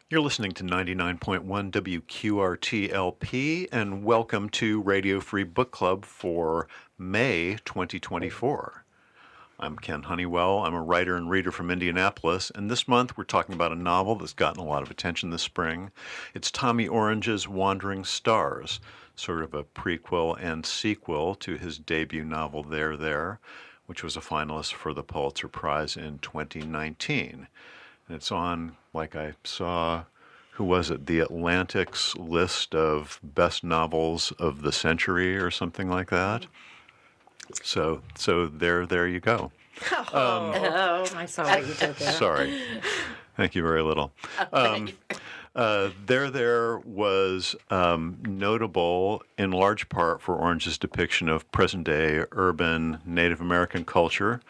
You're listening to 99.1 WQRT LP, and welcome to Radio Free Book Club for May 2024. I'm Ken Honeywell. I'm a writer and reader from Indianapolis, and this month we're talking about a novel that's gotten a lot of attention this spring. It's Tommy Orange's Wandering Stars, sort of a prequel and sequel to his debut novel There, There, which was a finalist for the Pulitzer Prize in 2019. And it's on, like I saw, who was it, The Atlantic's list of best novels of the century or something like that. So there you go. I saw what you did there. Sorry. Thank you very little. There was notable in large part for Orange's depiction of present-day urban Native American culture,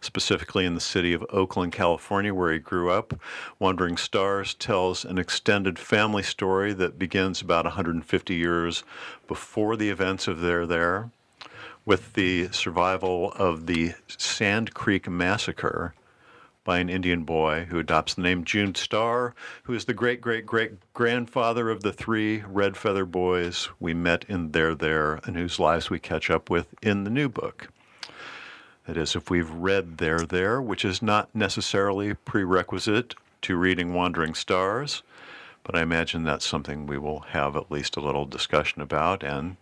specifically in the city of Oakland, California, where he grew up. Wandering Stars tells an extended family story that begins about 150 years before the events of There, There, with the survival of the Sand Creek Massacre by an Indian boy who adopts the name June Star, who is the great-great-great-grandfather of the three red feather boys we met in There, There, and whose lives we catch up with in the new book. That is, if we've read There, There, which is not necessarily prerequisite to reading Wandering Stars, but I imagine that's something we will have at least a little discussion about. And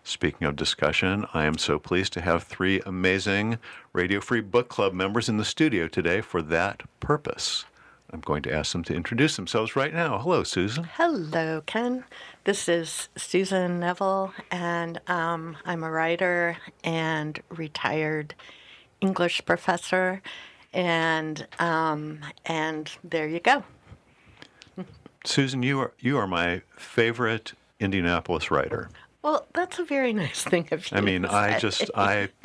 speaking of discussion, I am so pleased to have three amazing Radio Free Book Club members in the studio today for that purpose. I'm going to ask them to introduce themselves right now. Hello, Susan. Hello, Ken. This is Susan Neville, and I'm a writer and retired English professor, and there you go. Susan, you are my favorite Indianapolis writer. Well, that's a very nice thing of you. I mean, I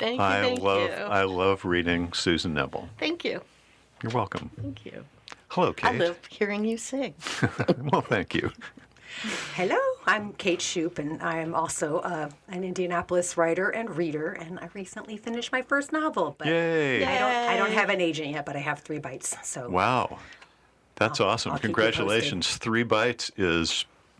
I love reading Susan Neville. Thank you. You're welcome. Thank you. Hello, Kate. I love hearing you sing. Well, thank you. Hello, I'm Kate Shoup, and I am also an Indianapolis writer and reader, and I recently finished my first novel. But Yay! I don't have an agent yet, but I have 3 bites. So Wow, that's awesome! I'll keep you Congratulations! 3 bites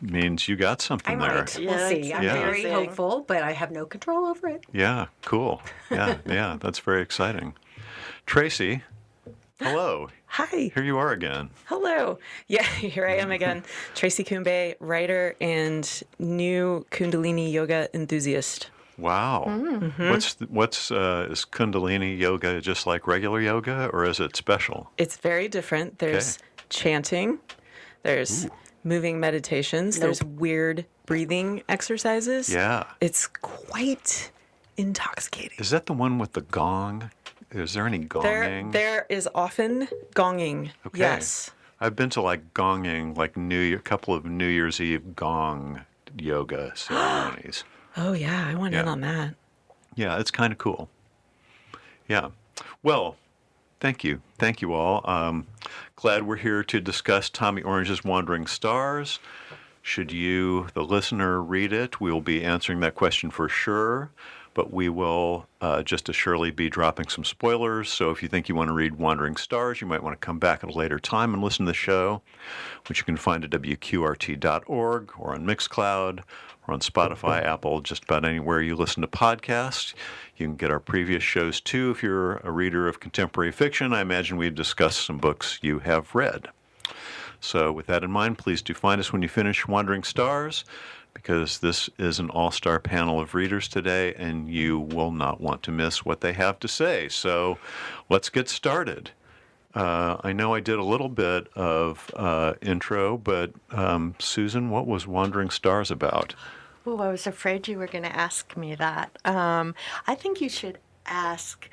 means you got something I there. might. We'll see. I'm Yeah. very hopeful, but I have no control over it. Yeah, cool. Yeah, that's very exciting. Traci, hello. Hi. Here you are again. Hello. Yeah, here I am again. Traci Cumbay, writer and new Kundalini yoga enthusiast. Wow. Mm-hmm. Is Kundalini yoga just like regular yoga, or is it special? It's very different. There's chanting. There's moving meditations. There's weird breathing exercises. Yeah. It's quite intoxicating. Is that the one with the gong? Is there any gonging? There is often gonging. Okay. Yes. I've been to like gonging, like couple of New Year's Eve gong yoga ceremonies. Oh, yeah. I went in on that. Yeah, it's kind of cool. Yeah. Well, thank you. Thank you all. Glad we're here to discuss Tommy Orange's Wandering Stars. Should you, the listener, read it, we will be answering that question for sure. But we will just as surely be dropping some spoilers. So if you think you want to read Wandering Stars, you might want to come back at a later time and listen to the show, which you can find at WQRT.org or on Mixcloud or on Spotify, Apple, just about anywhere you listen to podcasts. You can get our previous shows too if you're a reader of contemporary fiction. I imagine we've discussed some books you have read. So with that in mind, please do find us when you finish Wandering Stars, because this is an all-star panel of readers today, and you will not want to miss what they have to say. So let's get started. I know I did a little bit of intro, but Susan, what was Wandering Stars about? Oh, I was afraid you were going to ask me that. I think you should ask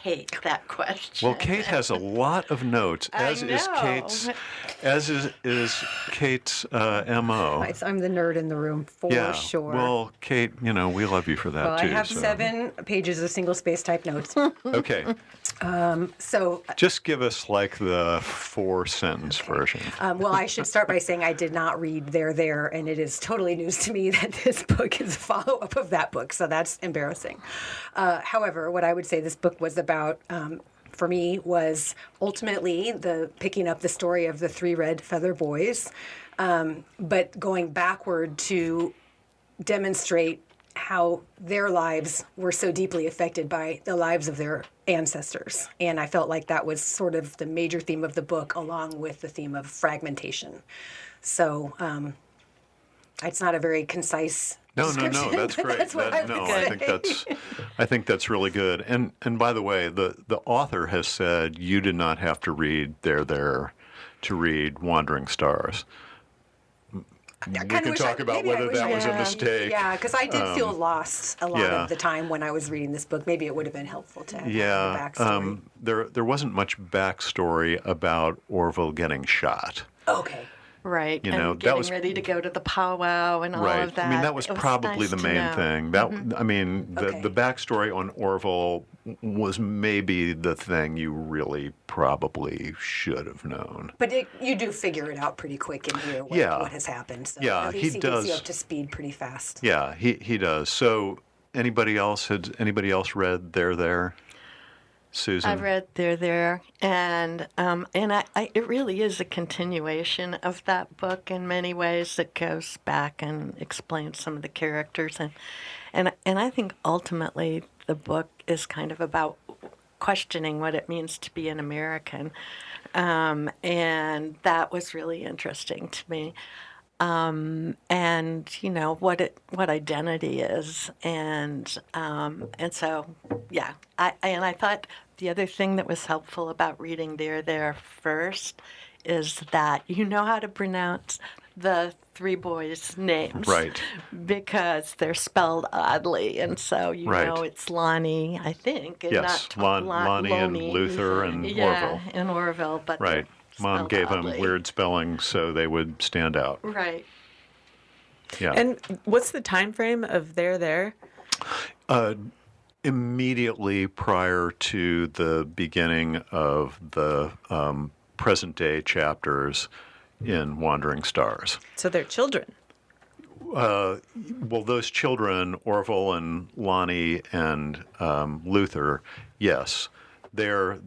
Kate that question. Well, Kate has a lot of notes, as is Kate's MO. I'm the nerd in the room for sure. Well, Kate, we love you for that Well, too. I have so. 7 pages of single-space type notes. Okay. So just give us like the 4-sentence version. Well, I should start by saying I did not read There, There, and it is totally news to me that this book is a follow-up of that book, so that's embarrassing. However, what I would say this book was about for me was ultimately the picking up the story of the three red feather boys, but going backward to demonstrate how their lives were so deeply affected by the lives of their ancestors. And I felt like that was sort of the major theme of the book, along with the theme of fragmentation. So it's not a very concise No, description, that's but great. that's what I would I think that's really good. And by the way, the author has said you did not have to read There to read Wandering Stars. We can talk about whether that was a mistake. Yeah, because I did feel lost a lot yeah. of the time when I was reading this book. Maybe it would have been helpful to have the backstory. There wasn't much backstory about Orville getting shot. Okay. Right. You and know, getting that was ready to go to the powwow and all of that. I mean, that was probably nice the to main know. thing. That I mean, Okay. the backstory on Orville was maybe the thing you really probably should have known. But you do figure it out pretty quick in here what has happened. So Yeah, at he least he gets you does. up to speed pretty fast. Yeah, he does. So, anybody else read There? Susan? I've read There, and it really is a continuation of that book in many ways. It goes back and explains some of the characters, and I think ultimately the book is kind of about questioning what it means to be an American, and that was really interesting to me. And you know what identity is, and so yeah. I thought the other thing that was helpful about reading There first is that you know how to pronounce the three boys' names, Right. Because they're spelled oddly, and so you Right. know it's Lonnie, I think, and Yes, Lonnie and Luther and Orville. and Orville, but Right. they're Mom spelled gave them oddly. weird spelling so they would stand out. Right. Yeah. And what's the time frame of There? Immediately prior to the beginning of the present day chapters in Wandering Stars. So they're children. Well, those children, Orville and Lonnie and Luther, yes, they are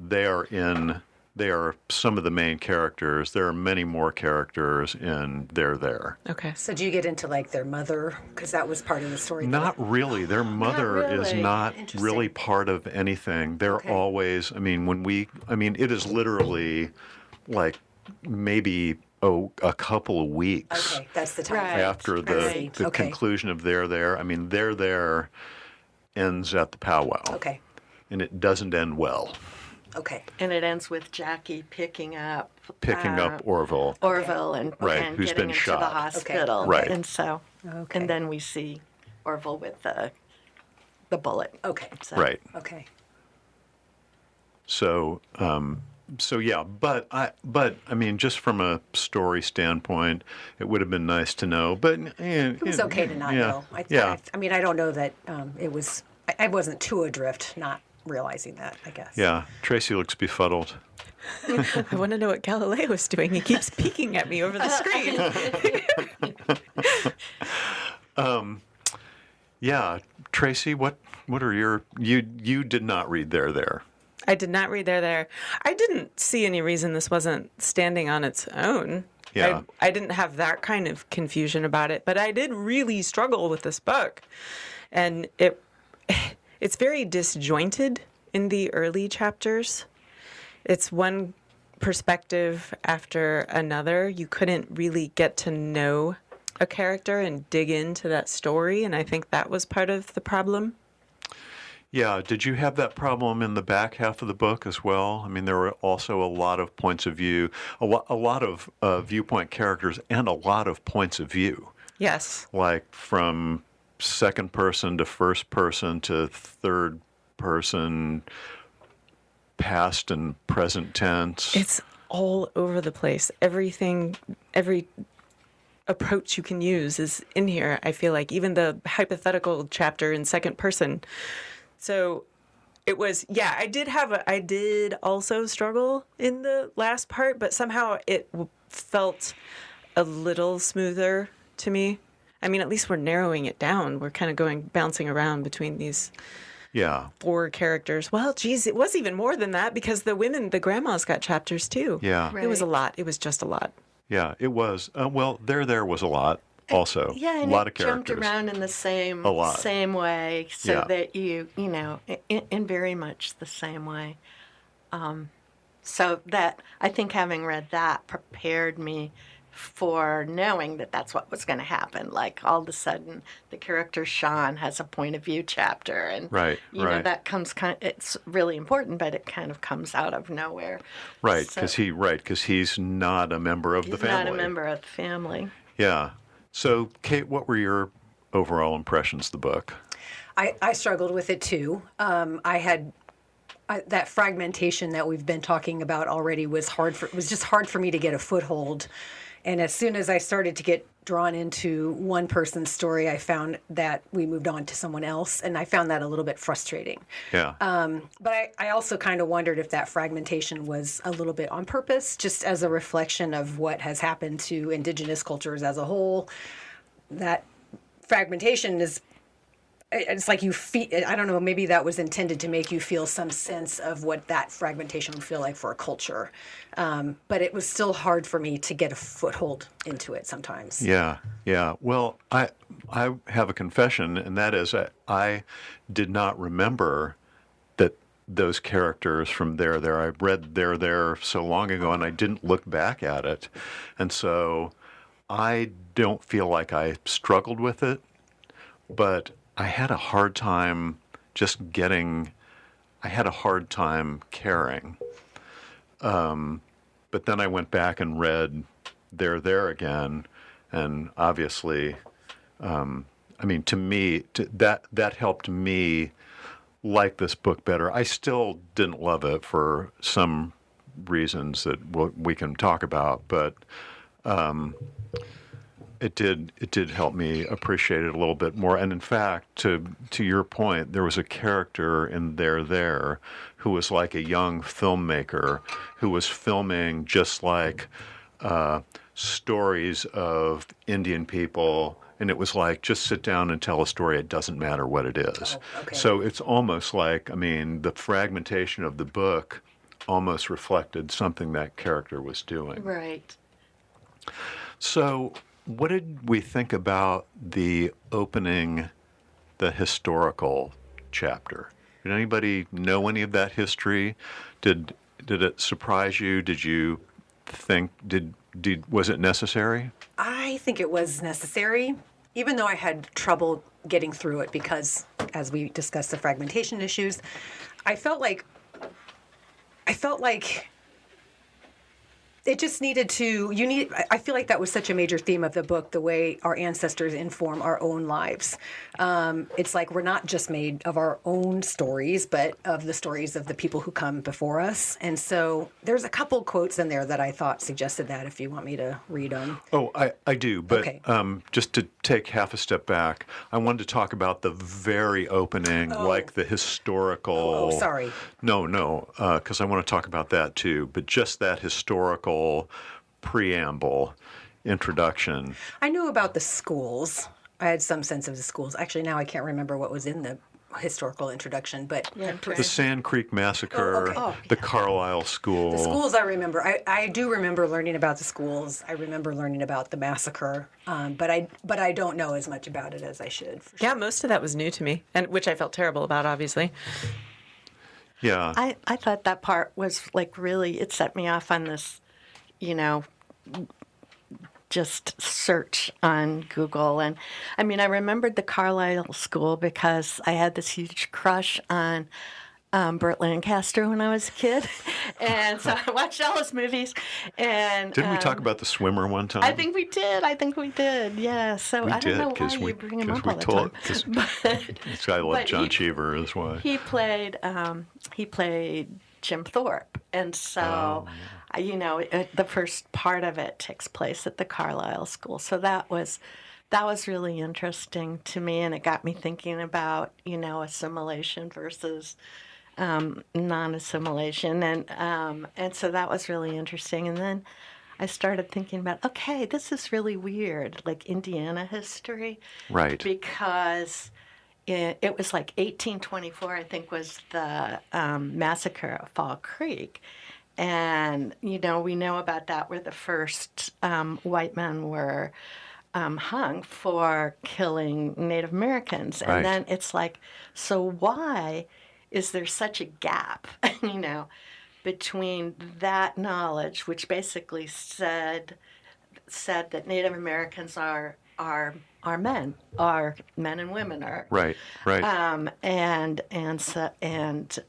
some of the main characters. There are many more characters in There. Okay. So do you get into like their mother? Because that was part of the story. Not really. Their mother is really. not Interesting. really part of anything. They're Okay. always, it is literally like maybe a couple of weeks Okay, that's the time. Right. after I the see. the Okay. conclusion of There. I mean, There ends at the powwow. Okay. And it doesn't end well. Okay. And it ends with Jackie picking up Orville. Orville and Right, and who's getting been him shot. to the hospital. Right. And so, Okay. and then we see Orville with the bullet. Okay. So, Right. Okay. So yeah, but I mean, just from a story standpoint, it would have been nice to know. But It was okay to not know. I mean, I don't know that it was. I wasn't too adrift, not realizing that. I guess. Yeah, Traci looks befuddled. I want to know what Galileo is doing. He keeps peeking at me over the screen. Yeah, Traci, what are you did not read There. I did not read There. I didn't see any reason this wasn't standing on its own. Yeah. I didn't have that kind of confusion about it, but I did really struggle with this book. And it's very disjointed in the early chapters. It's one perspective after another. You couldn't really get to know a character and dig into that story, and I think that was part of the problem. Yeah, did you have that problem in the back half of the book as well? I mean, there were also a lot of points of view, a lot of viewpoint characters, and a lot of points of view. Yes. Like from second person to first person to third person, past and present tense. It's all over the place. Every approach you can use is in here, I feel like, even the hypothetical chapter in second person. So it was, yeah, I did also struggle in the last part, but somehow it felt a little smoother to me. I mean, at least we're narrowing it down. We're kind of bouncing around between these Yeah. 4 characters. Well, geez, it was even more than that because the grandmas got chapters too. Yeah. It was a Right. lot. It was just a lot. Yeah, it was. Well, there was a lot also. Yeah, A and lot it of characters. jumped around in the same A lot. same way, so Yeah. that in very much the same way. So that I think having read that prepared me for knowing that that's what was going to happen. Like all of a sudden, the character Sean has a point of view chapter, and Right, you know right. that comes it's really important, but it kind of comes out of nowhere. Right, So- because he's not a member of the He's family. not a member of the family. Yeah. So, Kate, what were your overall impressions of the book? I struggled with it too. That fragmentation that we've been talking about already was just hard for me to get a foothold. And as soon as I started to get drawn into one person's story, I found that we moved on to someone else, and I found that a little bit frustrating. Yeah. But I also kind of wondered if that fragmentation was a little bit on purpose, just as a reflection of what has happened to indigenous cultures as a whole. That fragmentation it's like you feel, I don't know, maybe that was intended to make you feel some sense of what that fragmentation would feel like for a culture. But it was still hard for me to get a foothold into it sometimes. Yeah, yeah. Well, I have a confession, and that is I did not remember that those characters from There. I read There so long ago, and I didn't look back at it. And so I don't feel like I struggled with it, but I had a hard time I had a hard time caring. But then I went back and read There again, and obviously, to me, that helped me like this book better. I still didn't love it for some reasons that we can talk about, but it did help me appreciate it a little bit more. And in fact, to your point, there was a character in There who was like a young filmmaker who was filming just like stories of Indian people. And it was like, just sit down and tell a story. It doesn't matter what it is. Oh, okay. So it's almost like, the fragmentation of the book almost reflected something that character was doing. Right. So what did we think about the opening, the historical chapter? Did anybody know any of that history? Did it surprise you? Did you think, was it necessary? I think it was necessary, even though I had trouble getting through it because, as we discussed the fragmentation issues, I felt like it just needed to, I feel like that was such a major theme of the book, the way our ancestors inform our own lives. It's like we're not just made of our own stories, but of the stories of the people who come before us. And so there's a couple quotes in there that I thought suggested that, if you want me to read them. Oh, I do, but Okay. Just to take half a step back, I wanted to talk about the very opening, like the historical. Oh, sorry. No, because I want to talk about that too, but just that historical preamble, introduction. I knew about the schools. I had some sense of the schools. Actually, now I can't remember what was in the historical introduction, but Yeah, The Sand Creek Massacre, Oh, okay. the Carlisle School. the schools I remember. I do remember learning about the schools. I remember learning about the massacre, but I don't know as much about it as I should. For Yeah, most of that was new to me, and which I felt terrible about, obviously. Yeah. I thought that part was like really, it set me off on this, just search on Google. And I remembered the Carlisle School because I had this huge crush on Burt Lancaster when I was a kid. And so I watched all his movies. And Didn't we talk about the swimmer one time? I think we did. Yeah. So we I don't did know why because you bring him up all the time. This guy loved but John he- Cheever. That's why. He played Jim Thorpe, and so the first part of it takes place at the Carlisle School. So that was really interesting to me, and it got me thinking about assimilation versus non-assimilation, and so that was really interesting. And then I started thinking about, okay, this is really weird, like Indiana history, Right. because it was like 1824, I think, was the massacre of Fall Creek. And, we know about that, where the first white men were hung for killing Native Americans. And Right. then it's like, so why is there such a gap, between that knowledge, which basically said that Native Americans are men, are men and women are Right. and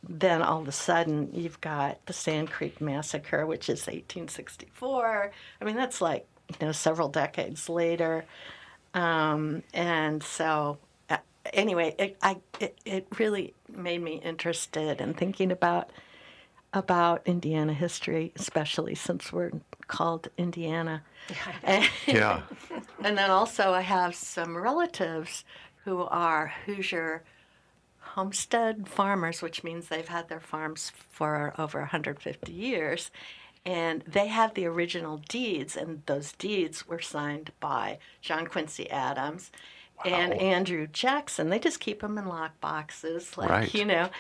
then all of a sudden you've got the Sand Creek Massacre, which is 1864. I mean, that's like several decades later, and so anyway, it really made me interested in thinking about Indiana history, especially since we're called Indiana. Yeah. And then also I have some relatives who are Hoosier homestead farmers, which means they've had their farms for over 150 years. And they have the original deeds, and those deeds were signed by John Quincy Adams and Andrew Jackson. They just keep them in lock boxes, like, Right.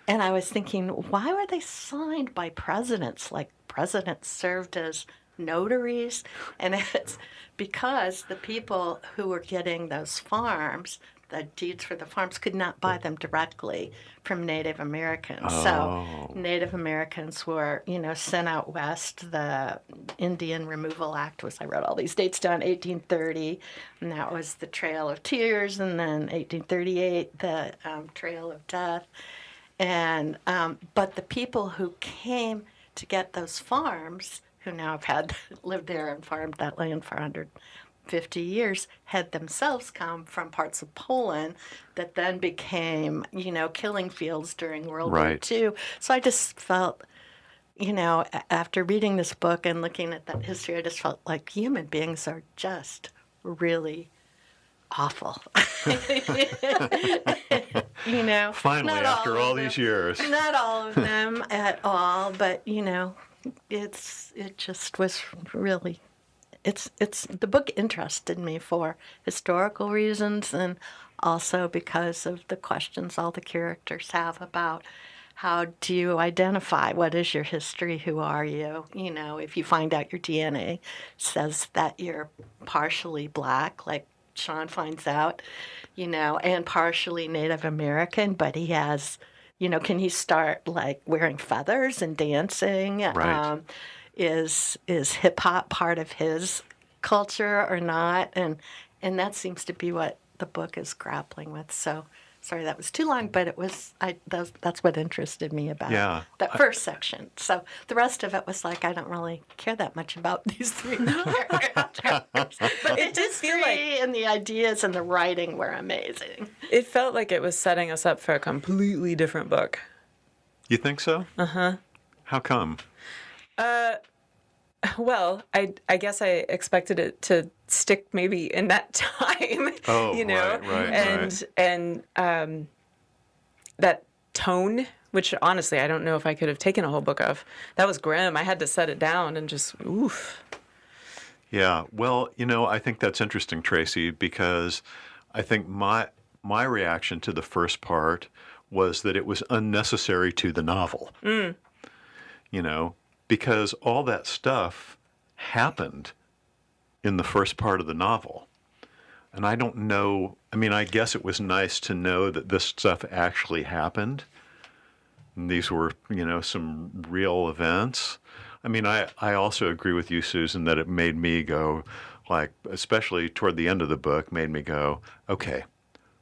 And I was thinking, why were they signed by presidents? Like, presidents served as notaries. And it's because the people who were getting those farms, the deeds for the farms, could not buy them directly from Native Americans. So Native Americans were, sent out west. The Indian Removal Act was, I wrote all these dates down, 1830, and that was the Trail of Tears, and then 1838, the Trail of Death. And but the people who came to get those farms, who now have lived there and farmed that land for 150 years, had themselves come from parts of Poland that then became, killing fields during World War II. So I just felt, after reading this book and looking at that history, I just felt like human beings are just really awful. Finally, not after all of these them. years. Not all of them at all, but it just was really, it's the book interested me for historical reasons, and also because of the questions all the characters have about how do you identify, what is your history, who are you? If you find out your DNA says that you're partially black, like Sean finds out, and partially Native American, but he has, can he start like wearing feathers and dancing? Right. Is hip hop part of his culture or not? And that seems to be what the book is grappling with. So sorry that was too long, but it was that's what interested me about that first section. So the rest of it was like I don't really care that much about these three characters. But It did feel like, and the ideas and the writing were amazing. it felt like it was setting us up for a completely different book. You think so? Uh-huh. How come? Well, I guess I expected it to stick maybe in that time, Oh, and that tone, which honestly I don't know if I could have taken a whole book of. That was grim. I had to set it down and just oof. Yeah. Well, I think that's interesting, Traci, because I think my reaction to the first part was that it was unnecessary to the novel. Because all that stuff happened in the first part of the novel. And I don't know, I guess it was nice to know that this stuff actually happened. And these were, some real events. I also agree with you, Susan, that it made me go, like, especially toward the end of the book, made me go, okay,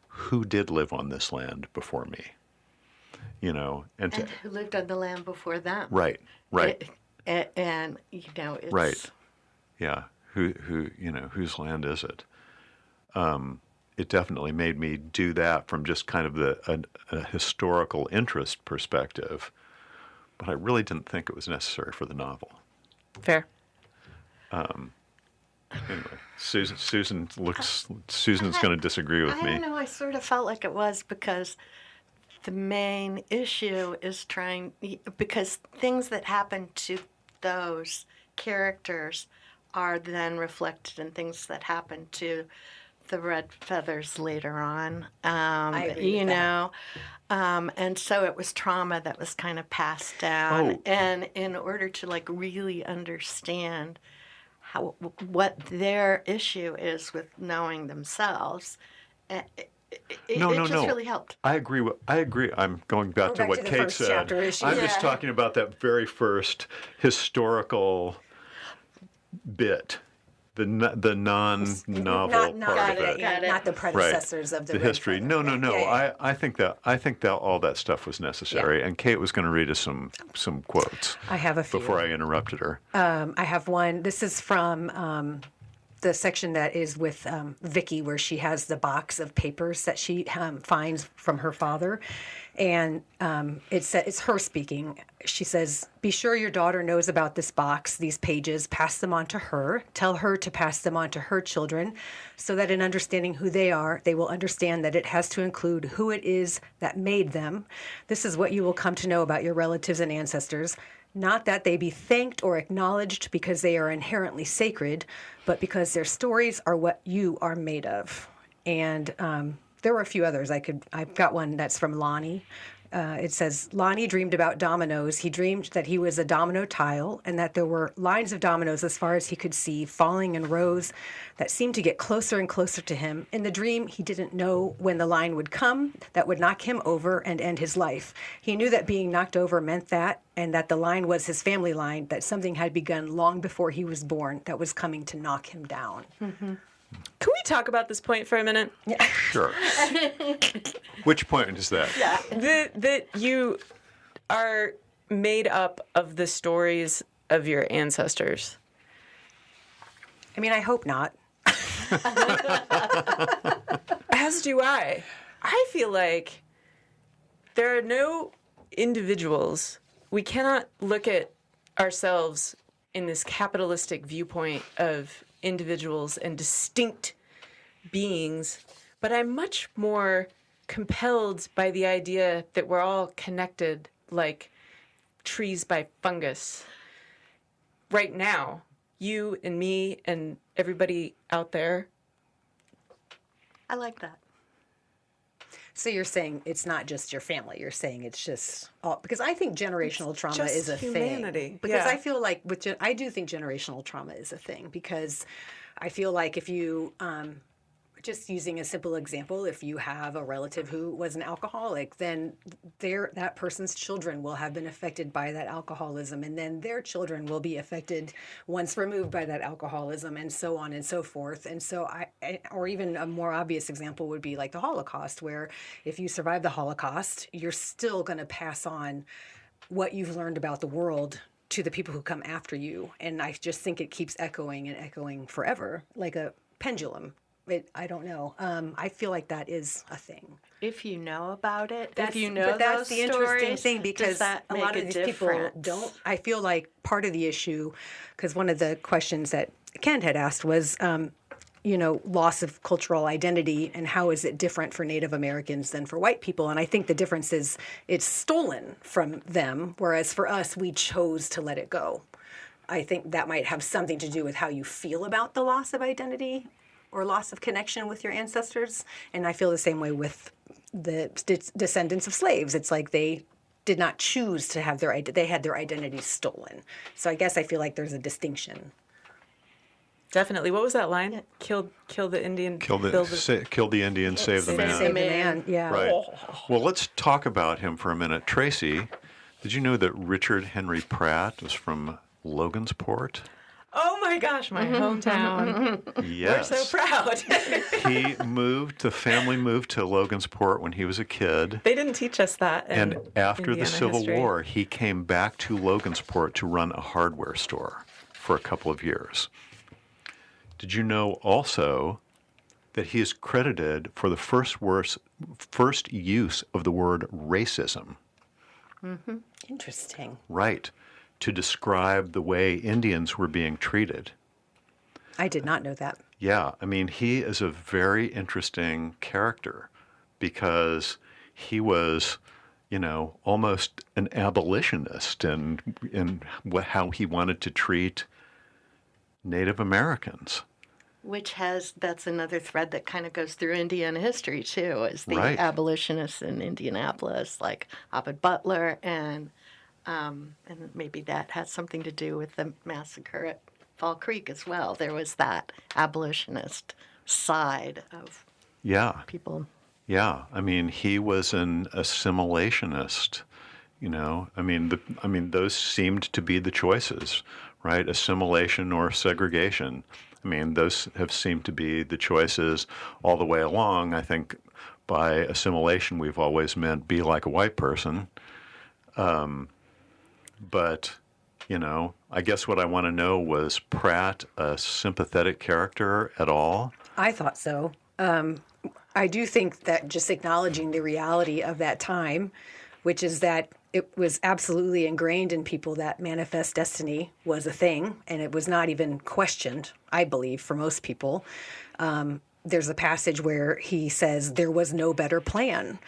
who did live on this land before me? And who lived on the land before them? Right. And it's Right. Yeah. Who whose land is it? It definitely made me do that from just kind of a historical interest perspective, but I really didn't think it was necessary for the novel. Fair. Anyway, Susan's going to disagree with I me. don't know. I sort of felt like it was because the main issue is because things that happen to those characters are then reflected in things that happen to the red feathers later on. agree with that. And so it was trauma that was kind of passed down. Oh. And in order to like really understand what their issue is with knowing themselves, it No, just no. really helped. I agree. I agree. I'm going back to back what to the Kate first said. chapter issue. I'm just Yeah. talking about that very first historical bit, the non-novel Not, part of the, it. Got it. not the predecessors of the red history. feather. No. Yeah. I think that all that stuff was necessary. And Kate was going to read us some quotes. I have a few. Before I interrupted her. I have one. This is from the section that is with Vicky, where she has the box of papers that she finds from her father. And it's her speaking. She says, "Be sure your daughter knows about this box, these pages. Pass them on to her. Tell her to pass them on to her children, so that in understanding who they are, they will understand that it has to include who it is that made them. This is what you will come to know about your relatives and ancestors. Not that they be thanked or acknowledged because they are inherently sacred, but because their stories are what you are made of." And there were a few others. I've got one that's from Lonnie. It says, "Lonnie dreamed about dominoes. He dreamed that he was a domino tile and that there were lines of dominoes as far as he could see, falling in rows that seemed to get closer and closer to him. In the dream, he didn't know when the line would come that would knock him over and end his life. He knew that being knocked over meant that, and that the line was his family line, that something had begun long before he was born that was coming to knock him down." Can we talk about this point for a minute? Sure. Which point is that? That you are made up of the stories of your ancestors. I mean, I hope not. As do I. I feel like there are no individuals. We cannot look at ourselves in this capitalistic viewpoint of individuals and distinct beings, but I'm much more compelled by the idea that we're all connected like trees by fungus. Right now, you and me and everybody out there. I like that. So you're saying it's not just your family. You're saying it's just all, because I think generational trauma just is a humanity. thing. Because Yeah. I feel like I do think generational trauma is a thing, because I feel like if you just using a simple example, if you have a relative who was an alcoholic, then that person's children will have been affected by that alcoholism, and then their children will be affected once removed by that alcoholism, and so on and so forth. And so or even a more obvious example would be like the Holocaust, where if you survive the Holocaust, you're still going to pass on what you've learned about the world to the people who come after you. And I just think it keeps echoing and echoing forever, like a pendulum. I don't know. I feel like that is a thing. If you know about it, That's, if you know but that's those the interesting stories, thing, does because that a make lot of these people difference? don't. I feel like part of the issue, because one of the questions that Ken had asked was, loss of cultural identity, and how is it different for Native Americans than for white people? And I think the difference is it's stolen from them, whereas for us, we chose to let it go. I think that might have something to do with how you feel about the loss of identity or loss of connection with your ancestors. And I feel the same way with the descendants of slaves. It's like they did not choose to have they had their identity stolen. So I guess I feel like there's a distinction. Definitely. What was that line? Kill the Indian. Kill the Indian, save the man. Save the man, yeah. Right. Well, let's talk about him for a minute. Traci, did you know that Richard Henry Pratt was from Logansport? Oh my gosh, my hometown. Yes. We're so proud. The family moved to Logansport when he was a kid. They didn't teach us that. And after the Indiana Civil history. War, he came back to Logansport to run a hardware store for a couple of years. Did you know also that he is credited for the first use of the word racism? Mm-hmm. Interesting. Right. To describe the way Indians were being treated. I did not know that. Yeah, I mean, he is a very interesting character because he was, almost an abolitionist in how he wanted to treat Native Americans. That's another thread that kind of goes through Indiana history too, is the Right. abolitionists in Indianapolis, like Ovid Butler, and maybe that has something to do with the massacre at Fall Creek as well. There was that abolitionist side of Yeah. people. Yeah. I mean, he was an assimilationist. Those seemed to be the choices, right? Assimilation or segregation. I mean, those have seemed to be the choices all the way along. I think by assimilation, we've always meant be like a white person. But, I guess what I want to know, was Pratt a sympathetic character at all? I thought so. I do think that just acknowledging the reality of that time, which is that it was absolutely ingrained in people that manifest destiny was a thing, and it was not even questioned, I believe, for most people. There's a passage where he says there was no better plan,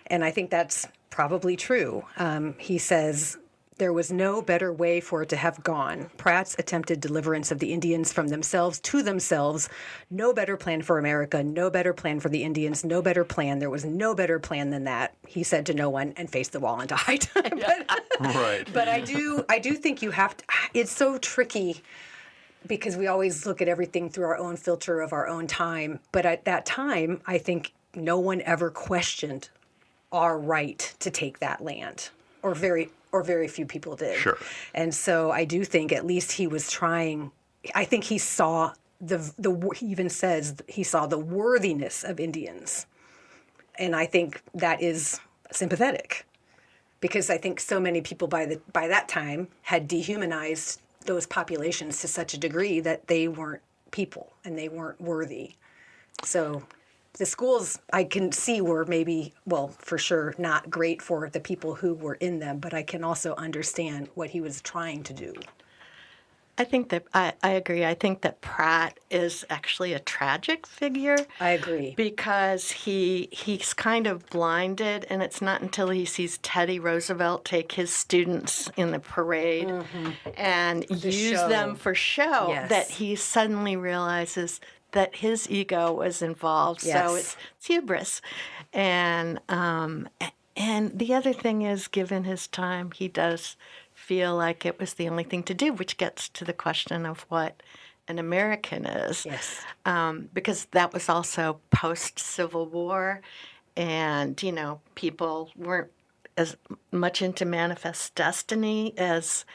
and I think that's probably true. He says there was no better way for it to have gone. Pratt's attempted deliverance of the Indians from themselves to themselves. No better plan for America, no better plan for the Indians, no better plan. There was no better plan than that, he said to no one, and faced the wall and died. Right. But I do think you have to, it's so tricky because we always look at everything through our own filter of our own time. But at that time, I think no one ever questioned our right to take that land, or very few people did. Sure. And so I do think at least he was trying. I think he saw he even says he saw the worthiness of Indians. And I think that is sympathetic, because I think so many people by that time had dehumanized those populations to such a degree that they weren't people and they weren't worthy. So the schools, I can see, were maybe, well, for sure, not great for the people who were in them, but I can also understand what he was trying to do. I think that I agree. I think that Pratt is actually a tragic figure. I agree. Because he's kind of blinded, and it's not until he sees Teddy Roosevelt take his students in the parade and use show. them for show Yes. that he suddenly realizes that his ego was involved. Yes. So it's hubris. And the other thing is, given his time, he does feel like it was the only thing to do, which gets to the question of what an American is. Yes. Because that was also post-Civil War, and, people weren't as much into manifest destiny as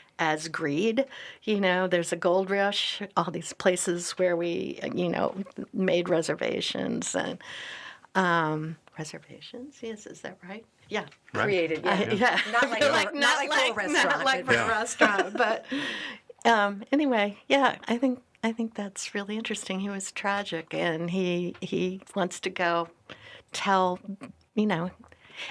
greed. There's a gold rush, all these places where we, made reservations and reservations. Yes, is that right? Yeah. Right. Created, yeah. Yeah. Not like for a restaurant. Not like for a restaurant, but anyway, yeah, I think that's really interesting. He was tragic, and he wants to go tell,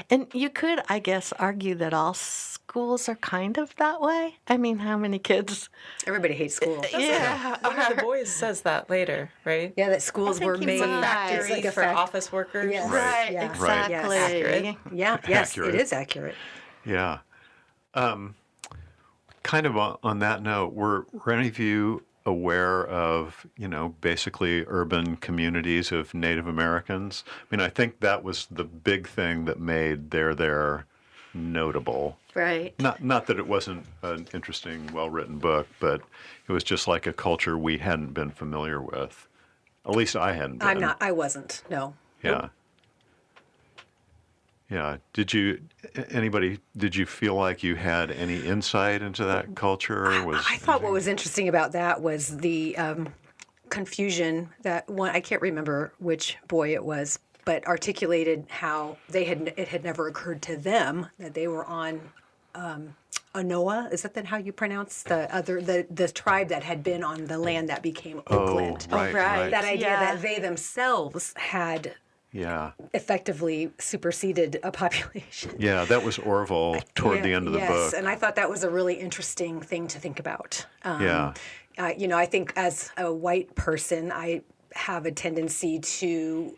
and you could, I guess, argue that all schools are kind of that way. I mean, how many kids? Everybody hates school. Yeah. One of the boys says that later, right? Yeah, that schools were he made might. factories Factory for office workers. Yes. Right. Yeah. Exactly. Accurate. Yeah, yes, Accurate. it is accurate. Yeah. Kind of on that note, were any of you aware of, basically urban communities of Native Americans? I mean, I think that was the big thing that made there notable. Right. Not that it wasn't an interesting, well-written book, but it was just like a culture we hadn't been familiar with. At least I hadn't been. I wasn't, no. Yeah. Yeah. Did you feel like you had any insight into that culture? I thought what was interesting about that was the confusion that one, I can't remember which boy it was, but articulated how it had never occurred to them that they were on Anoa. Is that how you pronounce the tribe that had been on the land that became Oakland? Right, right. That idea Yeah. that they themselves had Yeah. effectively superseded a population. Yeah, that was Orville toward the end of the yes, book. and I thought that was a really interesting thing to think about. Yeah. I think as a white person, I have a tendency to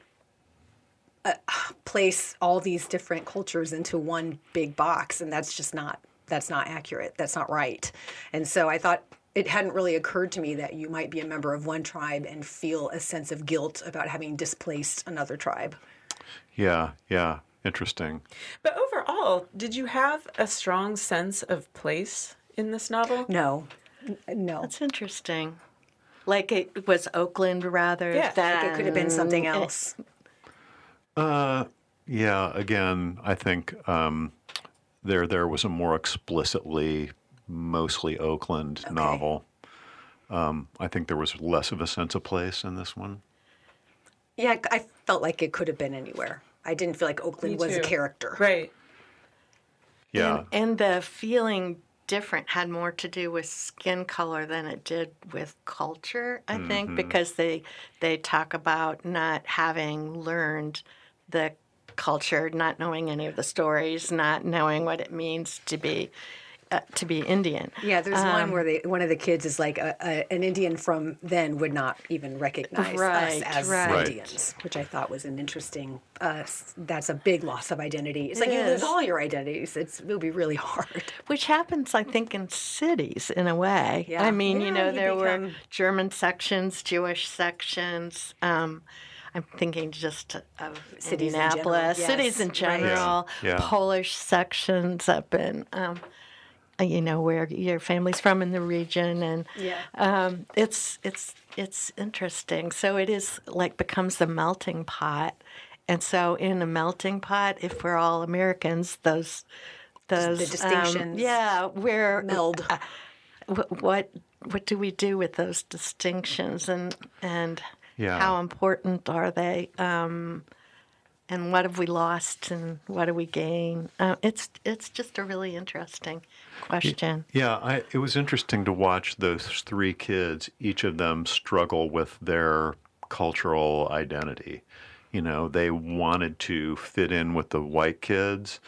place all these different cultures into one big box, and that's not accurate. That's not right. And so I thought it hadn't really occurred to me that you might be a member of one tribe and feel a sense of guilt about having displaced another tribe. Yeah, yeah, interesting. But overall, did you have a strong sense of place in this novel? No. That's interesting. Like it was Oakland rather Yeah, than... Like it could have been something else. Yeah, again, I think there was a more explicitly mostly Oakland novel. I think there was less of a sense of place in this one. Yeah, I felt like it could have been anywhere. I didn't feel like Oakland Me was a too. character. Right. Yeah, And the feeling different had more to do with skin color than it did with culture, I think, because they talk about not having learned the culture, not knowing any of the stories, not knowing what it means to be Indian. Yeah, there's one where one of the kids is like an Indian from then would not even recognize Right, us as right. Indians, which I thought was an interesting. That's a big loss of identity. It's like you is. lose all your identities. It'll be really hard. Which happens, I think, in cities in a way. Yeah. I mean, Yeah, you there were become- German sections, Jewish sections. I'm thinking just of Cities in general, Indianapolis, yes, cities in right. general, Yeah, yeah. Polish sections up in, where your family's from in the region, and it's interesting. So it is like becomes the melting pot, and so in a melting pot, if we're all Americans, those The distinctions. where Meld. what do we do with those distinctions, and Yeah. how important are they? And what have we lost, and what do we gain? It's just a really interesting question. yeah. It was interesting to watch those three kids, each of them struggle with their cultural identity. They wanted to fit in with the white kids.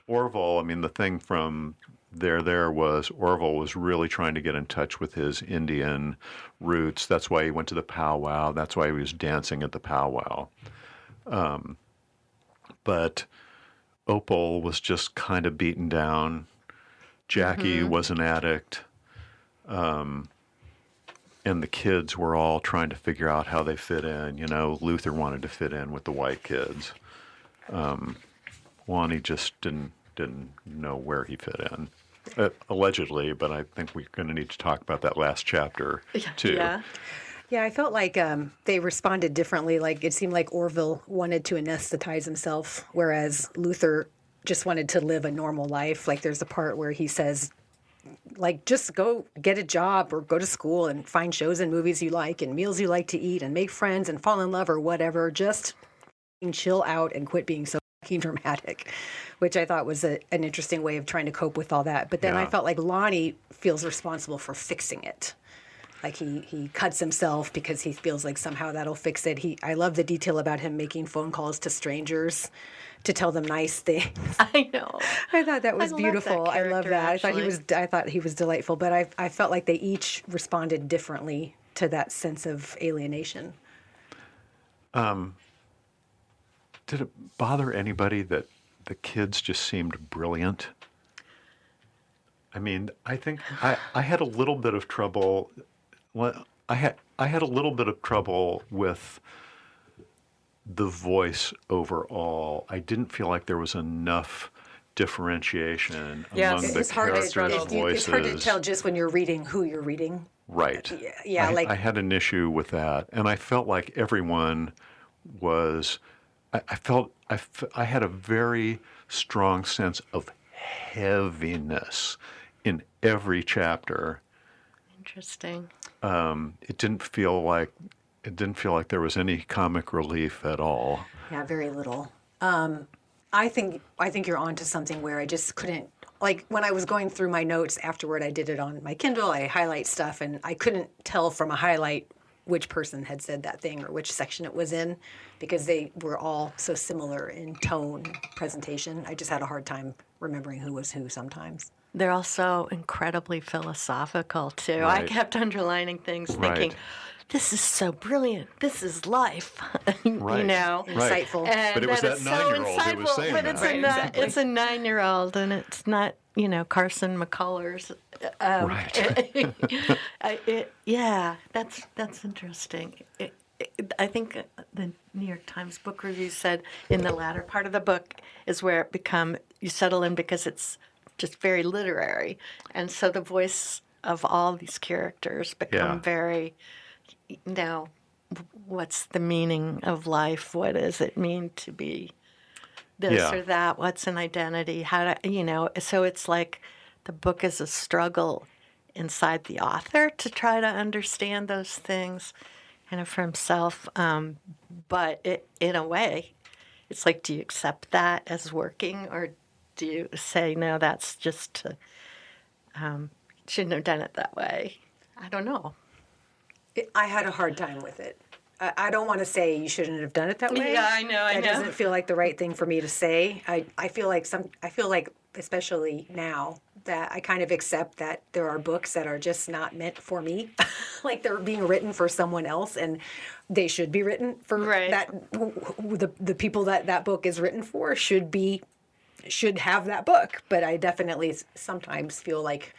Orville, I mean, the thing from there was Orville was really trying to get in touch with his Indian roots. That's why he went to the powwow. That's why he was dancing at the powwow. But Opal was just kind of beaten down. Jackie was an addict. And the kids were all trying to figure out how they fit in. Luther wanted to fit in with the white kids. Lonnie just didn't know where he fit in. Allegedly, but I think we're going to need to talk about that last chapter, too. Yeah. Yeah, I felt like they responded differently. Like it seemed like Orville wanted to anesthetize himself, whereas Luther just wanted to live a normal life. Like there's a part where he says, like, just go get a job or go to school and find shows and movies you like and meals you like to eat and make friends and fall in love or whatever. Just chill out and quit being so fucking dramatic, which I thought was an interesting way of trying to cope with all that. But then I Yeah. felt like Lonnie feels responsible for fixing it. Like he cuts himself because he feels like somehow that'll fix it. I love the detail about him making phone calls to strangers to tell them nice things. I know. I thought that was love that beautiful. I love character, that. actually. I thought he was delightful. But I felt like they each responded differently to that sense of alienation. Did it bother anybody that the kids just seemed brilliant? I mean, I think I had a little bit of trouble. Well, I had a little bit of trouble with the voice overall. I didn't feel like there was enough differentiation Yes. among the It's hard character to, voices. it's hard to tell just when you're reading who you're reading. Right. Yeah, I had an issue with that, and I felt like everyone was. I had a very strong sense of heaviness in every chapter. Interesting. It didn't feel like there was any comic relief at all. Yeah, very little. I think you're onto something where I just couldn't, like when I was going through my notes afterward, I did it on my Kindle, I highlight stuff, and I couldn't tell from a highlight which person had said that thing or which section it was in because they were all so similar in tone, presentation. I just had a hard time remembering who was who sometimes. They're also incredibly philosophical, too. I Right. kept underlining things, Right. thinking, this is so brilliant. This is life. Right. You know? Right. Insightful. And But it was that it's so 9-year-old who was insightful, saying but that. it's Right, exactly. it's a 9-year-old, and it's not Carson McCullers. Right. Yeah, that's interesting. I think the New York Times Book Review said in the latter part of the book is where you settle in because it's just very literary, and so the voice of all these characters become very, what's the meaning of life? What does it mean to be this or that? What's an identity? How to, so it's like the book is a struggle inside the author to try to understand those things kind of for himself. But in a way, it's like, do you accept that as working, or do you say, no, that's just, shouldn't have done it that way? I don't know. I had a hard time with it. I don't want to say you shouldn't have done it that way. Yeah, I know. That doesn't feel like the right thing for me to say. I feel like especially now, that I kind of accept that there are books that are just not meant for me. Like they're being written for someone else, and they should be written for that. The people that book is written for should have that book. But I definitely sometimes feel like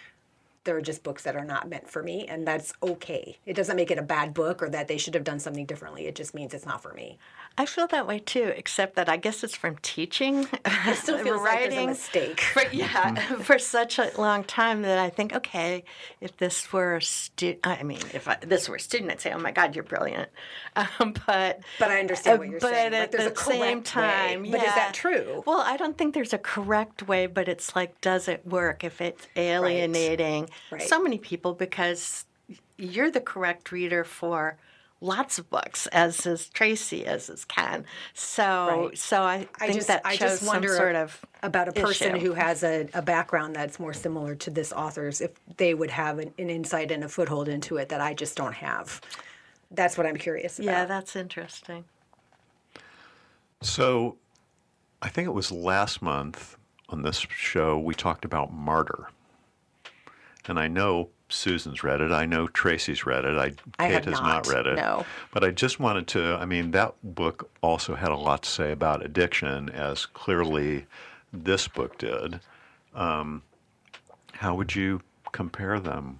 there are just books that are not meant for me, and that's okay. It doesn't make it a bad book or that they should have done something differently. It just means it's not for me. I feel that way too, except that I guess it's from teaching. It still feels like there's a mistake. For such a long time that I think, okay, if this were a student, this were a student, I'd say, oh my God, you're brilliant. But I understand what you're saying. But like, there's at the same time, way. But is that true? Well, I don't think there's a correct way, but it's like, does it work if it's alienating so many people, because you're the correct reader for lots of books, as is Traci, as is Ken. So I think that shows some sort of about a person issue. who has a background that's more similar to this author's, if they would have an insight and a foothold into it that I just don't have. That's what I'm curious about. Yeah, that's interesting. So I think it was last month on this show we talked about Martyr. And I know Susan's read it. I know Traci's read it. Kate has not read it. No. But I just wanted to, that book also had a lot to say about addiction, as clearly this book did. How would you compare them?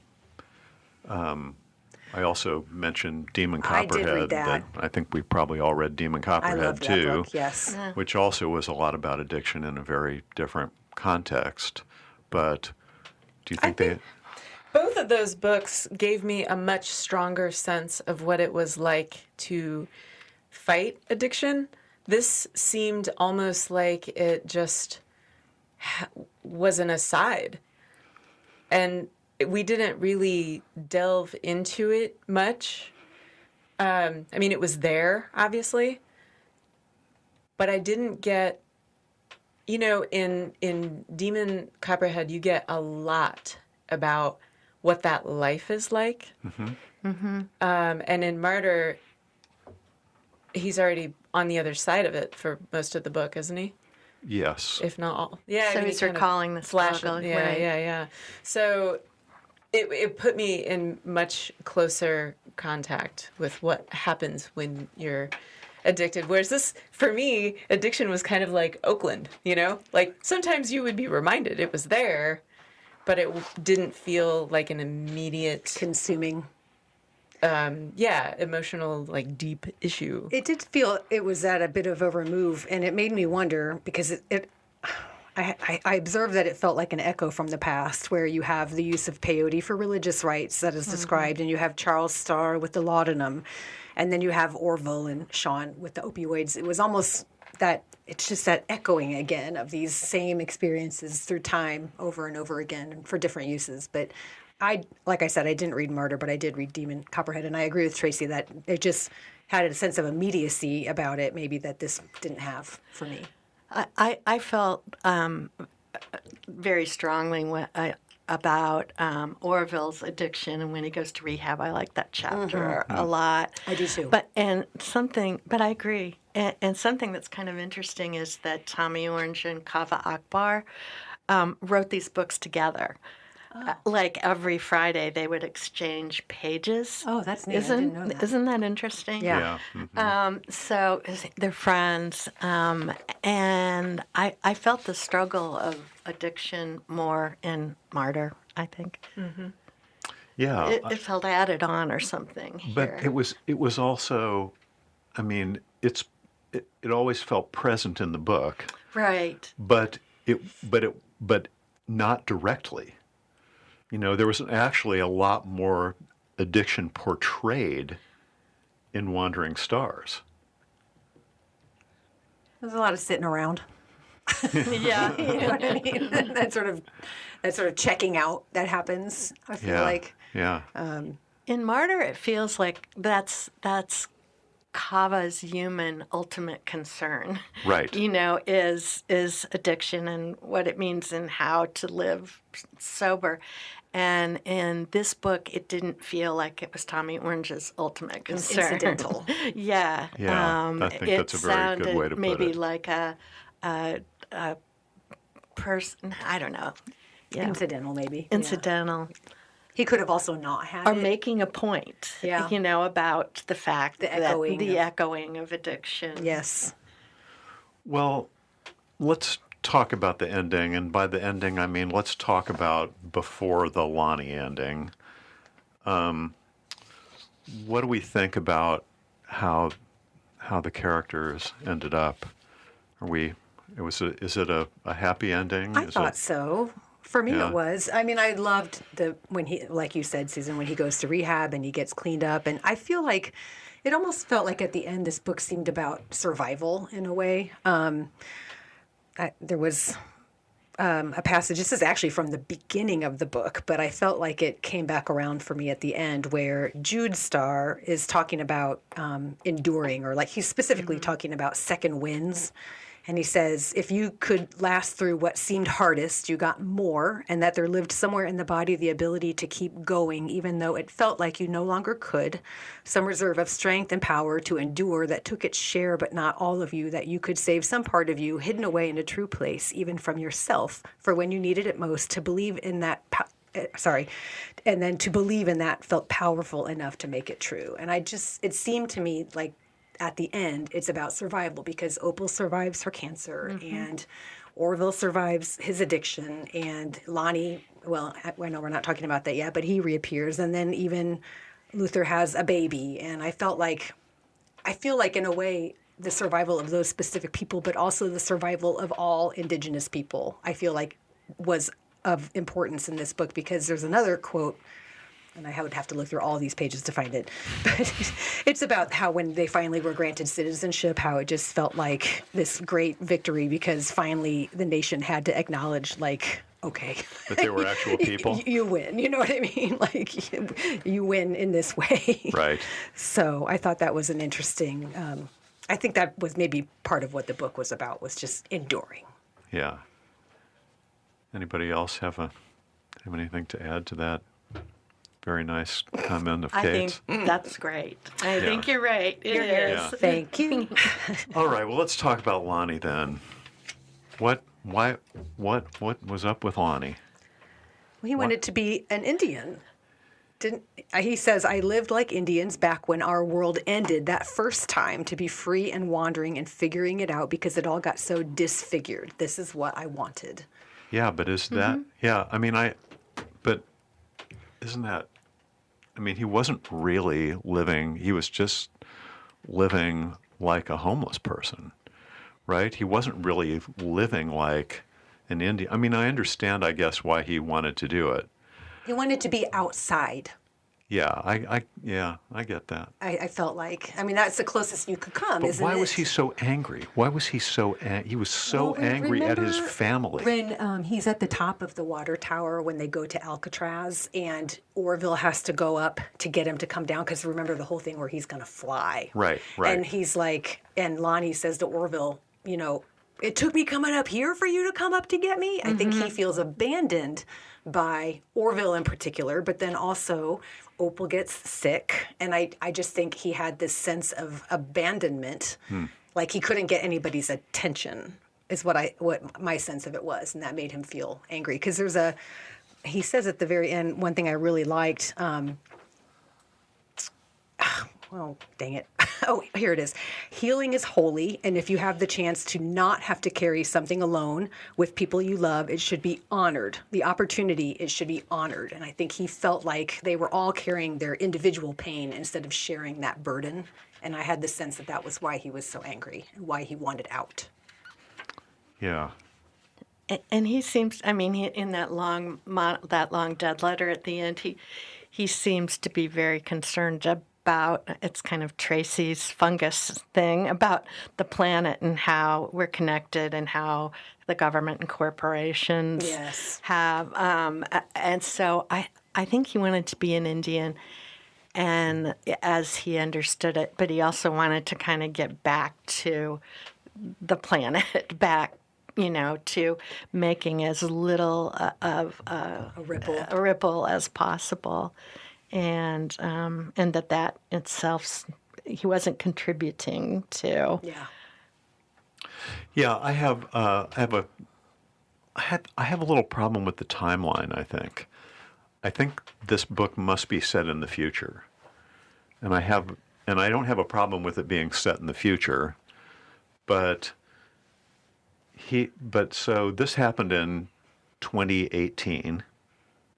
I also mentioned Demon Copperhead. I did read that. I think we probably all read Demon Copperhead I love that too. book, yes. Which also was a lot about addiction in a very different context. But do you think both of those books gave me a much stronger sense of what it was like to fight addiction. This seemed almost like it just was an aside. And we didn't really delve into it much. It was there, obviously. But I didn't get, in Demon Copperhead, you get a lot about what that life is like. Mm-hmm. Mm-hmm. And in Martyr, he's already on the other side of it for most of the book, isn't he? Yes. If not all. Yeah. So he's recalling the struggle. Yeah. So it put me in much closer contact with what happens when you're addicted. Whereas this, for me, addiction was kind of like Oakland, Like sometimes you would be reminded it was there, but it didn't feel like an immediate consuming, emotional, like deep issue. It did feel it was at a bit of a remove, and it made me wonder because I observed that it felt like an echo from the past, where you have the use of peyote for religious rites that is described, and you have Charles Starr with the laudanum, and then you have Orville and Sean with the opioids. It was almost that. It's just that echoing again of these same experiences through time over and over again for different uses. But like I said, I didn't read Martyr, but I did read Demon Copperhead, and I agree with Traci that it just had a sense of immediacy about it, maybe that this didn't have for me. I felt very strongly about Orville's addiction, and when he goes to rehab, I like that chapter a lot. I do too. But I agree. And something that's kind of interesting is that Tommy Orange and Kava Akbar wrote these books together. like every Friday they would exchange pages. Oh, that's neat. I didn't know that. Isn't that interesting? Yeah. So they're friends, and I felt the struggle of addiction more in Martyr, I think. Yeah. It felt added on or something But here. it was also, I mean, it always felt present in the book, Right. but not directly. You know, there was actually a lot more addiction portrayed in Wandering Stars. There's a lot of sitting around. Yeah. You know what I mean? that sort of checking out that happens. I feel like. Yeah. In Martyr, it feels like that's Kava's human ultimate concern. Right. You know, is addiction and what it means and how to live sober. And in this book, it didn't feel like it was Tommy Orange's ultimate concern. Incidental. Yeah. Yeah, I think that's a very good way to put maybe it. like a person. I don't know. Yeah. Incidental, maybe. Incidental. Yeah. He could have also not had Or it. making a point, Yeah. you know, about the fact The that echoing the of- echoing of addiction. Yes. Well, let's talk about the ending, and by the ending I mean let's talk about before the Lonnie ending. What do we think about how the characters ended up? Is it a happy ending? I thought so. For me, Yeah. it was. I mean, I loved when he, like you said, Susan, when he goes to rehab and he gets cleaned up. And I feel like it almost felt like at the end, this book seemed about survival in a way. There was a passage, this is actually from the beginning of the book, but I felt like it came back around for me at the end where Jude Starr is talking about enduring, or like he's specifically talking about second wins. And he says, if you could last through what seemed hardest, you got more, and that there lived somewhere in the body the ability to keep going, even though it felt like you no longer could. Some reserve of strength and power to endure that took its share, but not all of you, that you could save some part of you hidden away in a true place, even from yourself, for when you needed it most, to believe in that. And then to believe in that felt powerful enough to make it true. And it seemed to me like, at the end, it's about survival because Opal survives her cancer and Orville survives his addiction and Lonnie, well, I know we're not talking about that yet, but he reappears. And then even Luther has a baby. And I feel like in a way, the survival of those specific people, but also the survival of all Indigenous people, I feel like was of importance in this book because there's another quote, and I would have to look through all these pages to find it. But it's about how when they finally were granted citizenship, how it just felt like this great victory because finally the nation had to acknowledge, like, okay. That they were actual people? You win. You know what I mean? Like, you win in this way. Right. So I thought that was an interesting, I think that was maybe part of what the book was about, was just enduring. Yeah. Anybody else have anything to add to that? Very nice comment of I Kate's. think that's great. I think you're right. It is. Yeah. Thank you. All right, well, let's talk about Lonnie then. What was up with Lonnie? He wanted to be an Indian. He says, I lived like Indians back when our world ended that first time, to be free and wandering and figuring it out because it all got so disfigured. This is what I wanted. Yeah, but is that, yeah, I mean, but isn't that, I mean, he wasn't really living, he was just living like a homeless person, right? He wasn't really living like an Indian. I mean, I understand, I guess, why he wanted to do it. He wanted to be outside. Yeah, I get that. I felt like, I mean, that's the closest you could come, But isn't it? why was he so angry? Why was he so he was so angry at his family? When he's at the top of the water tower when they go to Alcatraz and Orville has to go up to get him to come down because remember the whole thing where he's going to fly. Right. And he's like, and Lonnie says to Orville, you know, it took me coming up here for you to come up to get me. I think he feels abandoned by Orville in particular, but then also Opal gets sick. And I just think he had this sense of abandonment, like he couldn't get anybody's attention is what my sense of it was. And that made him feel angry. Because there's he says at the very end, one thing I really liked. Well, dang it. Oh, here it is. Healing is holy, and if you have the chance to not have to carry something alone with people you love, it should be honored. The opportunity, it should be honored. And I think he felt like they were all carrying their individual pain instead of sharing that burden. And I had the sense that that was why he was so angry and why he wanted out. Yeah. And he seems, I mean, in that long dead letter at the end, he seems to be very concerned about, it's kind of Traci's fungus thing, about the planet and how we're connected and how the government and corporations Yes. have. And so I think he wanted to be an Indian, and as he understood it, but he also wanted to kind of get back to the planet, back, to making as little of A ripple. a ripple as possible, and that itself he wasn't contributing to. Yeah. Yeah, I have a little problem with the timeline, I think. I think this book must be set in the future. And I don't have a problem with it being set in the future, but so this happened in 2018.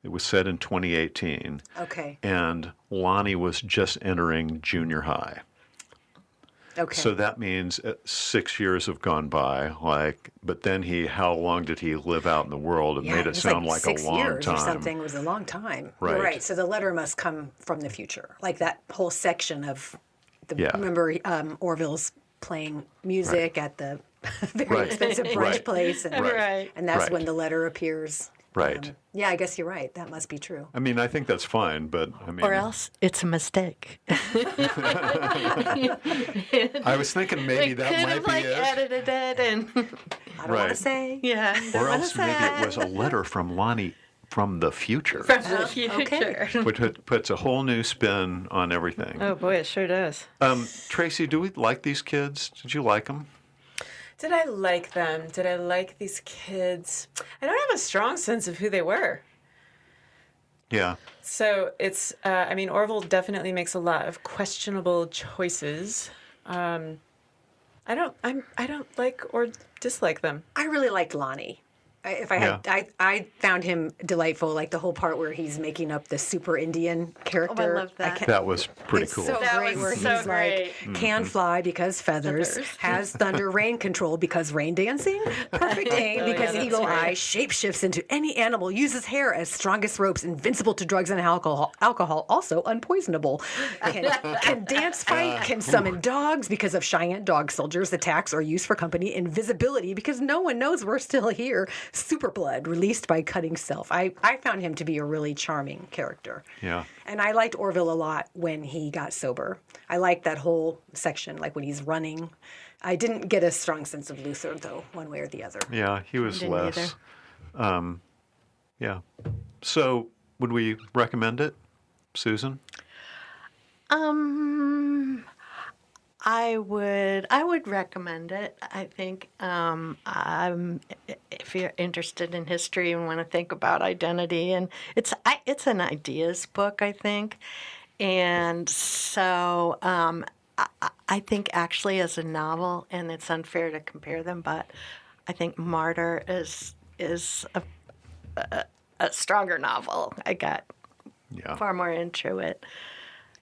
It was set in 2018. Okay. And Lonnie was just entering junior high. Okay. So that means 6 years have gone by. But then how long did he live out in the world? It made it was sound like a 6 long years time. or something. It was a long time. Right. You're right. So the letter must come from the future. Like that whole section of Yeah. remember Orville's playing music at the very Right. expensive brunch Right. place. And, Right. and that's Right. when the letter appears. Right. Yeah, I guess you're right. That must be true. I mean, I think that's fine, but I mean, Or else it's a mistake. I was thinking maybe They that could might have be it. edited it and I don't want Right. to say. yeah. Or else maybe it was a letter from Lonnie from the future, From the future. which puts a whole new spin on everything. Oh boy, it sure does. Traci, do we like these kids? Did you like them? Did I like them? Did I like these kids? I don't have a strong sense of who they were. Yeah. So it's, Orville definitely makes a lot of questionable choices. I don't like or dislike them. I really liked Lonnie. I found him delightful, like the whole part where he's making up the super Indian character. love that. That was pretty It's cool. so That great was where so he's great. like, can fly because feathers, has thunder rain control because rain dancing, perfect aim because that's eagle right. eye, shapeshifts into any animal, uses hair as strongest ropes, invincible to drugs and alcohol, also unpoisonable, can dance fight, can summon dogs because of Cheyenne dog soldiers, attacks or use for company, invisibility because no one knows we're still here, super blood, released by cutting self. I found him to be a really charming character. Yeah. And I liked Orville a lot when he got sober. I liked that whole section, like when he's running. I didn't get a strong sense of Luther, though, one way or the other. Yeah, he was Didn't less. Yeah. So, would we recommend it, Susan? I would recommend it. I think if you're interested in history and want to think about identity, and it's an ideas book, I think, and so I think actually as a novel, and it's unfair to compare them, but I think Martyr is a stronger novel. I got Yeah. far more into it.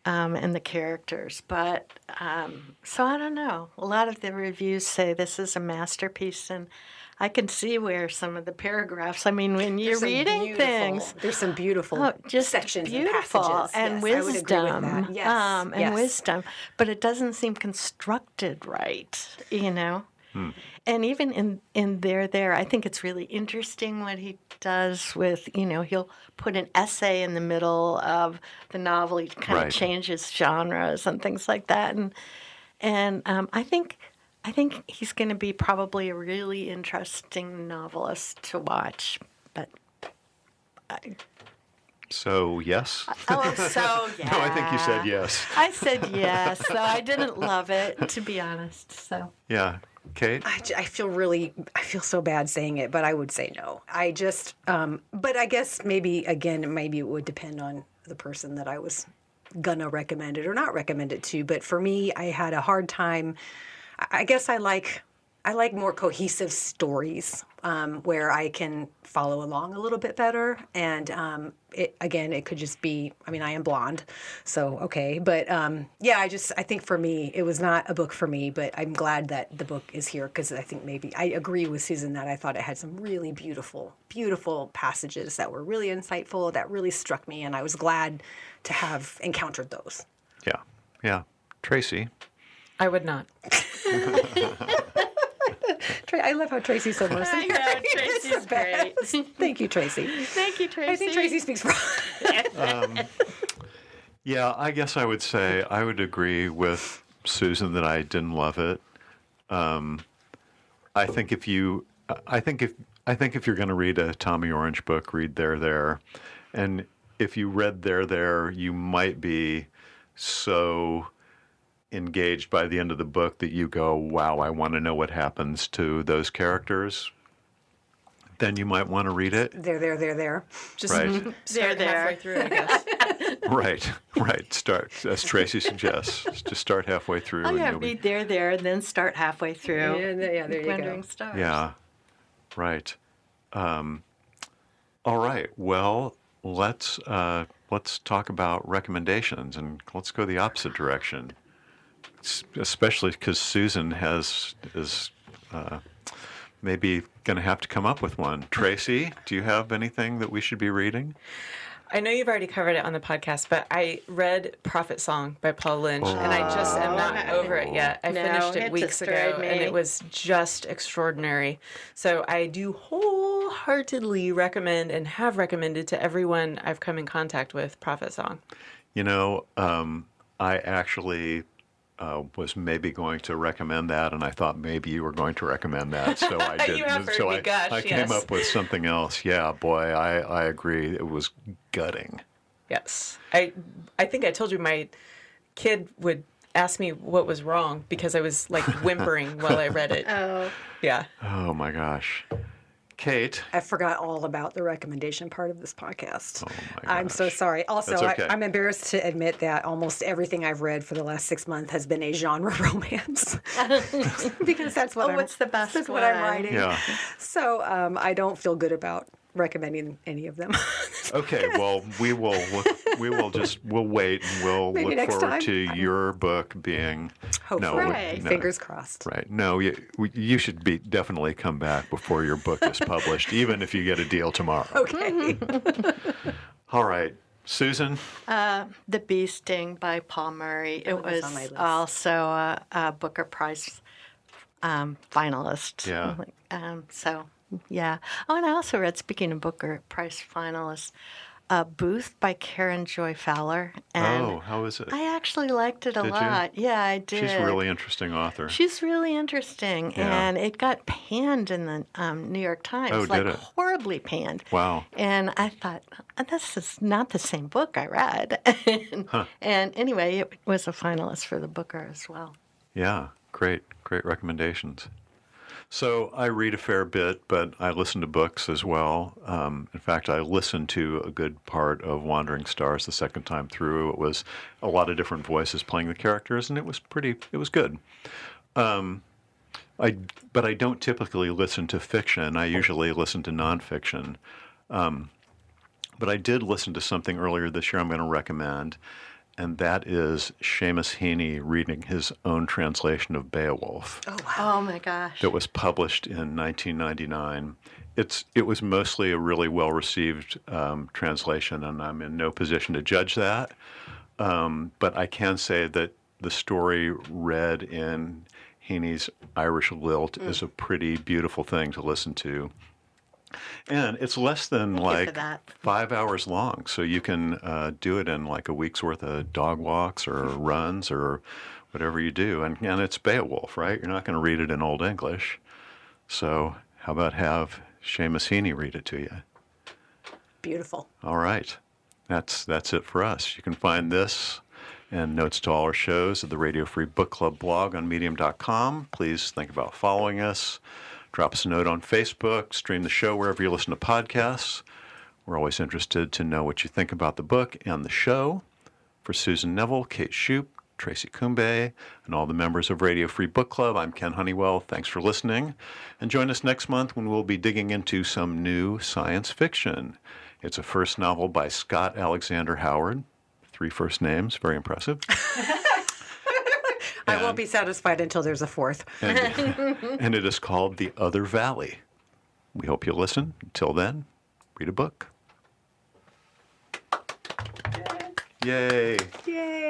And the characters. But, so I don't know. A lot of the reviews say this is a masterpiece, and I can see where some of the paragraphs, I mean, when you're There's some reading beautiful- things, There's some beautiful just sections beautiful and passages. and Yes, I would agree with wisdom. that. Yes, And yes. wisdom. But it doesn't seem constructed right, And even in there, I think it's really interesting what he does with, he'll put an essay in the middle of the novel. He kind Right. of changes genres and things like that. And I think he's going to be probably a really interesting novelist to watch. But So, yes? oh, so yeah. No, I think you said yes. I said yes, though I didn't love it, to be honest. So Yeah. Kate? I feel so bad saying it, but I would say no. But I guess maybe it would depend on the person that I was gonna recommend it or not recommend it to. But for me, I had a hard time. I guess I like more cohesive stories where I can follow along a little bit better. And it could just be, I mean, I am blonde, so okay. But I think for me, it was not a book for me, but I'm glad that the book is here because I think maybe I agree with Susan that I thought it had some really beautiful, beautiful passages that were really insightful, that really struck me. And I was glad to have encountered those. Yeah. Yeah. Traci? I would not. I love how Traci's so mercenary. I know, Traci's great. Thank you, Traci. Thank you, Traci. I think Traci speaks for Yeah, I guess I would say I would agree with Susan that I didn't love it. I think if you're going to read a Tommy Orange book, read There. And if you read There, you might be so engaged by the end of the book that you go, wow, I want to know what happens to those characters. Then you might want to read it. There. Just Right. start halfway through, I guess. Right. Start, as Traci suggests, just start halfway through. Oh, yeah, you'll be- read there, and then start halfway through. Yeah, there you Wandering go. Stars. Yeah, right. All right. Well, let's talk about recommendations, and let's go the opposite direction. Especially because Susan is maybe going to have to come up with one. Traci, do you have anything that we should be reading? I know you've already covered it on the podcast, but I read Prophet Song by Paul Lynch, and I just am not over it yet. I No, finished it it weeks ago, destroyed me. and it was just extraordinary. So I do wholeheartedly recommend and have recommended to everyone I've come in contact with Prophet Song. You know, I actually was maybe going to recommend that, and I thought maybe you were going to recommend that, so I didn't. You have heard so me gush, I came yes. up with something else. Yeah, boy, I agree. It was gutting. Yes. I think I told you my kid would ask me what was wrong because I was like whimpering while I read it. Oh, Yeah. Oh my gosh, Kate. I forgot all about the recommendation part of this podcast. Oh my I'm so gosh. sorry. Also, That's okay. I'm embarrassed to admit that almost everything I've read for the last 6 months has been a genre romance because that's what what's the best That's what I'm one? writing. Yeah. So I don't feel good about recommending any of them. Okay, well, we'll wait and we'll Maybe look next forward time. to your book being. Hopefully. Right. Fingers crossed. Right. No, you should definitely come back before your book is published, even if you get a deal tomorrow. Okay. All right. Susan? The Bee Sting by Paul Murray. It was was on my list. also a Booker Prize finalist. Yeah. So, yeah. Oh, and I also read, speaking of Booker Prize finalists, Booth by Karen Joy Fowler. And Oh, how is it? I actually liked it a Did you? lot. Yeah, I did. She's a really interesting author. She's really interesting, Yeah. and it got panned in the New York Times, Oh, like did it? horribly panned. Wow. And I thought, this is not the same book I read. And anyway, it was a finalist for the Booker as well. Yeah, great recommendations. So I read a fair bit, but I listen to books as well. In fact, I listened to a good part of Wandering Stars the second time through. It was a lot of different voices playing the characters, and it was good. But I don't typically listen to fiction. I usually listen to nonfiction. But I did listen to something earlier this year I'm going to recommend, and that is Seamus Heaney reading his own translation of Beowulf. Oh, wow. Oh my gosh. That was published in 1999. It was mostly a really well-received translation, and I'm in no position to judge that. But I can say that the story read in Heaney's Irish lilt is a pretty beautiful thing to listen to. And it's less than Thank you for like that. 5 hours long, so you can do it in like a week's worth of dog walks or runs or whatever you do. And it's Beowulf, right? You're not going to read it in Old English. So how about have Seamus Heaney read it to you? Beautiful. All right. That's it for us. You can find this and notes to all our shows at the Radio Free Book Club blog on medium.com. Please think about following us. Drop us a note on Facebook. Stream the show wherever you listen to podcasts. We're always interested to know what you think about the book and the show. For Susan Neville, Kate Shoup, Traci Cumbay, and all the members of Radio Free Book Club, I'm Ken Honeywell. Thanks for listening. And join us next month when we'll be digging into some new science fiction. It's a first novel by Scott Alexander Howard. 3 first names, very impressive. I won't be satisfied until there's a 4th. And it is called The Other Valley. We hope you'll listen. Until then, read a book. Yay. Yay.